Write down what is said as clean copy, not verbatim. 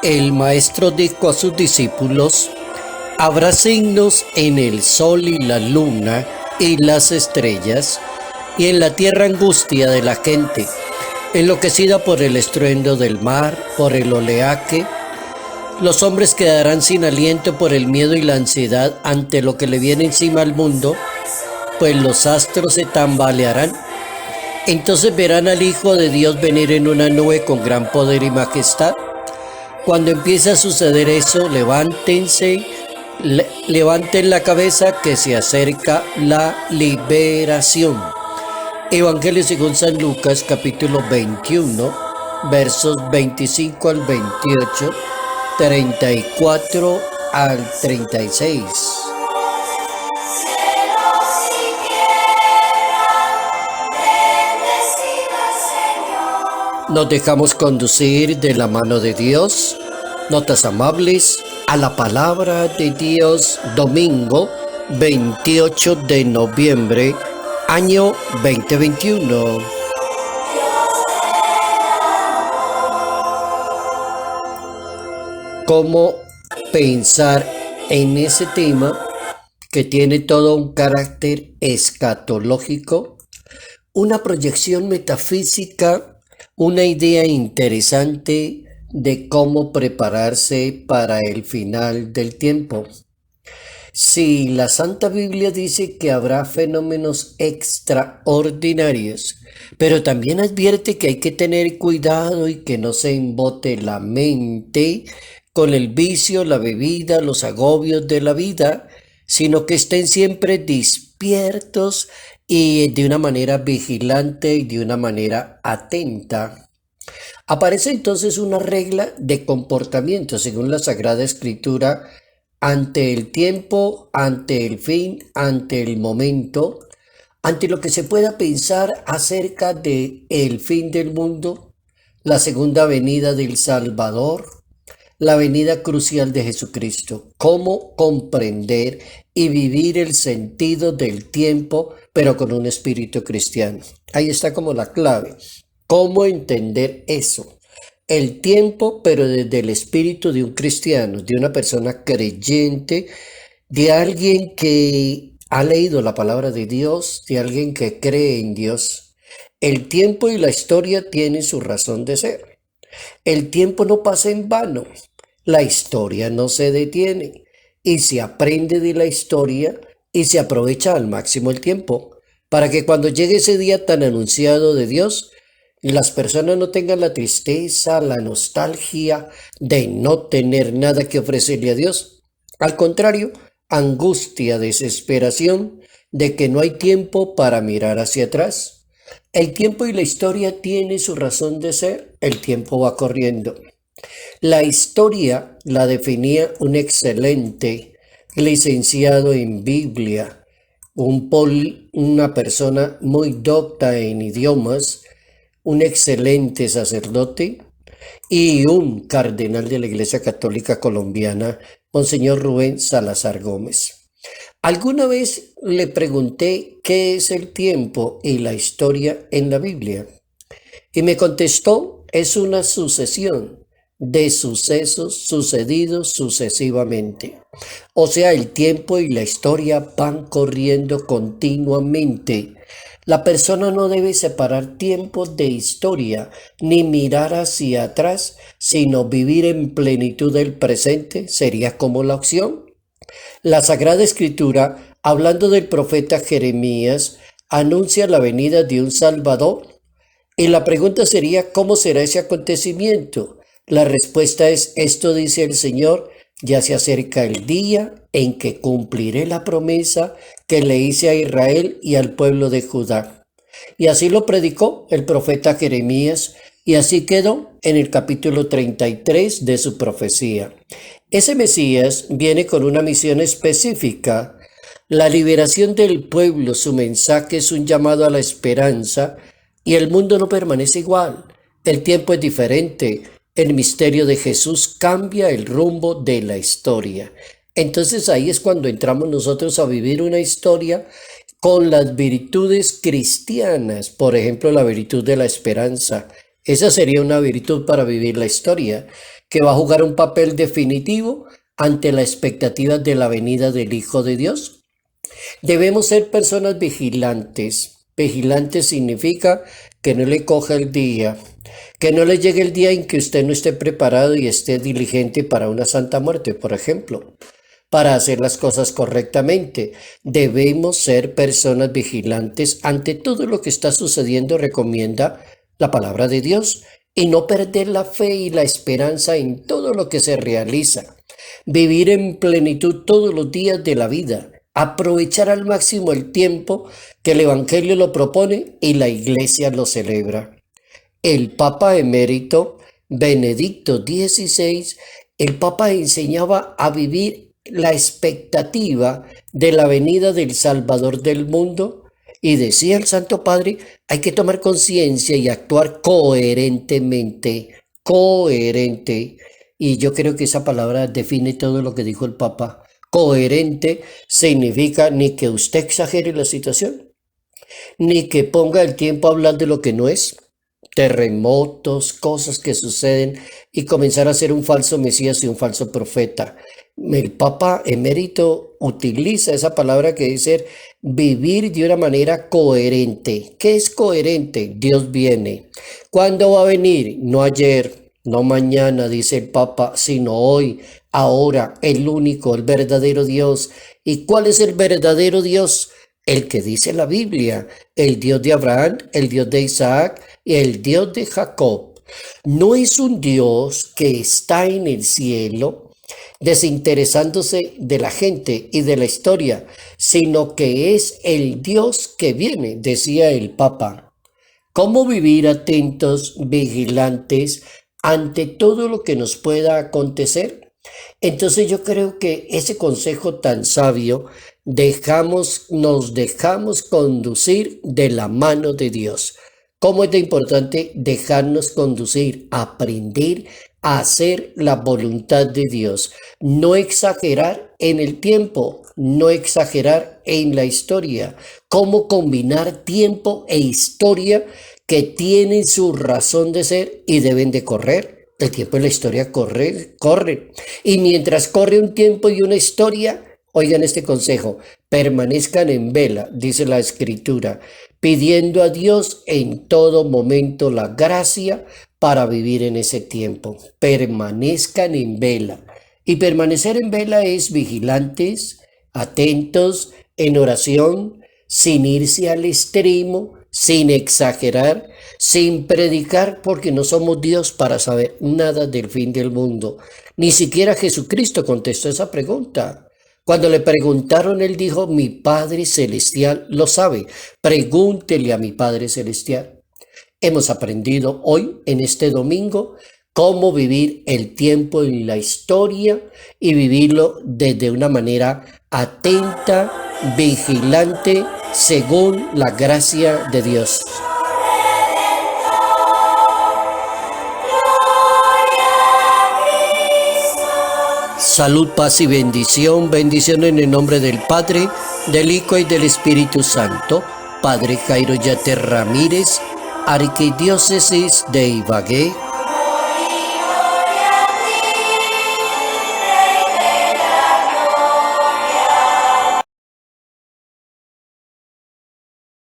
el maestro dijo a sus discípulos: habrá signos en el sol y la luna y las estrellas, y en la tierra angustia de la gente, enloquecida por el estruendo del mar, por el oleaje. Los hombres quedarán sin aliento por el miedo y la ansiedad ante lo que le viene encima al mundo, pues los astros se tambalearán. Entonces verán al Hijo de Dios venir en una nube con gran poder y majestad. Cuando empiece a suceder eso, levanten la cabeza, que se acerca la liberación. Evangelio según San Lucas, capítulo 21, versos 25 al 28, 34 al 36. Nos dejamos conducir de la mano de Dios. Notas amables a la palabra de Dios, domingo 28 de noviembre, año 2021. ¿Cómo pensar en ese tema que tiene todo un carácter escatológico, una proyección metafísica, una idea interesante de cómo prepararse para el final del tiempo? Si la Santa Biblia dice que habrá fenómenos extraordinarios, pero también advierte que hay que tener cuidado y que no se embote la mente con el vicio, la bebida, los agobios de la vida, sino que estén siempre despiertos y de una manera vigilante y de una manera atenta. Aparece entonces una regla de comportamiento según la Sagrada Escritura ante el tiempo, ante el fin, ante el momento, ante lo que se pueda pensar acerca de el fin del mundo, la segunda venida del Salvador, la venida crucial de Jesucristo. Cómo comprender y vivir el sentido del tiempo, pero con un espíritu cristiano. Ahí está como la clave. ¿Cómo entender eso? El tiempo, pero desde el espíritu de un cristiano, de una persona creyente, de alguien que ha leído la palabra de Dios, de alguien que cree en Dios. El tiempo y la historia tienen su razón de ser. El tiempo no pasa en vano. La historia no se detiene. Y se aprende de la historia y se aprovecha al máximo el tiempo, para que cuando llegue ese día tan anunciado de Dios, las personas no tengan la tristeza, la nostalgia de no tener nada que ofrecerle a Dios. Al contrario, angustia, desesperación de que no hay tiempo para mirar hacia atrás. El tiempo y la historia tienen su razón de ser. El tiempo va corriendo. La historia la definía un excelente licenciado en Biblia, una persona muy docta en idiomas, un excelente sacerdote y un cardenal de la Iglesia Católica Colombiana, Monseñor Rubén Salazar Gómez. Alguna vez le pregunté qué es el tiempo y la historia en la Biblia, y me contestó: es una sucesión de sucesos sucedidos sucesivamente. O sea, el tiempo y la historia van corriendo continuamente. La persona no debe separar tiempo de historia, ni mirar hacia atrás, sino vivir en plenitud del presente sería como la opción. La Sagrada Escritura, hablando del profeta Jeremías, anuncia la venida de un Salvador. Y la pregunta sería: ¿cómo será ese acontecimiento? La respuesta es: esto dice el Señor, ya se acerca el día en que cumpliré la promesa que le hice a Israel y al pueblo de Judá. Y así lo predicó el profeta Jeremías, y así quedó en el capítulo 33 de su profecía. Ese Mesías viene con una misión específica: la liberación del pueblo. Su mensaje es un llamado a la esperanza, y el mundo no permanece igual. El tiempo es diferente. El misterio de Jesús cambia el rumbo de la historia. Entonces ahí es cuando entramos nosotros a vivir una historia con las virtudes cristianas, por ejemplo, la virtud de la esperanza. Esa sería una virtud para vivir la historia. que va a jugar un papel definitivo ante la expectativa de la venida del Hijo de Dios. Debemos ser personas vigilantes. Vigilantes significa que no le coja el día, que no le llegue el día en que usted no esté preparado y esté diligente para una santa muerte, por ejemplo, para hacer las cosas correctamente. Debemos ser personas vigilantes ante todo lo que está sucediendo, recomienda la palabra de Dios, y no perder la fe y la esperanza en todo lo que se realiza. Vivir en plenitud todos los días de la vida. Aprovechar al máximo el tiempo que el Evangelio lo propone y la Iglesia lo celebra. El Papa emérito Benedicto XVI, el Papa enseñaba a vivir la expectativa de la venida del Salvador del mundo y decía el Santo Padre, hay que tomar conciencia y actuar coherentemente, coherente. Y yo creo que esa palabra define todo lo que dijo el Papa. Coherente significa ni que usted exagere la situación, ni que ponga el tiempo a hablar de lo que no es, terremotos, cosas que suceden y comenzar a ser un falso Mesías y un falso profeta. El Papa emérito utiliza esa palabra que dice vivir de una manera coherente. ¿Qué es coherente? Dios viene. ¿Cuándo va a venir? No ayer, no mañana, dice el Papa, sino hoy, ahora, el único, el verdadero Dios. ¿Y cuál es el verdadero Dios? El que dice la Biblia, el Dios de Abraham, el Dios de Isaac y el Dios de Jacob. No es un Dios que está en el cielo desinteresándose de la gente y de la historia, sino que es el Dios que viene, decía el Papa. ¿Cómo vivir atentos, vigilantes ante todo lo que nos pueda acontecer? Entonces yo creo que ese consejo tan sabio nos dejamos conducir de la mano de Dios. ¿Cómo es de importante dejarnos conducir, aprender a hacer la voluntad de Dios? No exagerar en el tiempo, no exagerar en la historia. ¿Cómo combinar tiempo e historia que tienen su razón de ser y deben de correr? El tiempo y la historia corre. Y mientras corre un tiempo y una historia, oigan este consejo, permanezcan en vela, dice la Escritura, pidiendo a Dios en todo momento la gracia para vivir en ese tiempo. Permanezcan en vela. Y permanecer en vela es vigilantes, atentos, en oración, sin irse al extremo, sin exagerar, sin predicar, porque no somos Dios para saber nada del fin del mundo. Ni siquiera Jesucristo contestó esa pregunta. Cuando le preguntaron, él dijo, mi Padre Celestial lo sabe. Pregúntele a mi Padre Celestial. Hemos aprendido hoy, en este domingo, cómo vivir el tiempo en la historia y vivirlo desde una manera atenta, vigilante, según la gracia de Dios. Salud, paz y bendición. Bendición en el nombre del Padre, del Hijo y del Espíritu Santo. Padre Jairo Yater Ramírez, Arquidiócesis de Ibagué,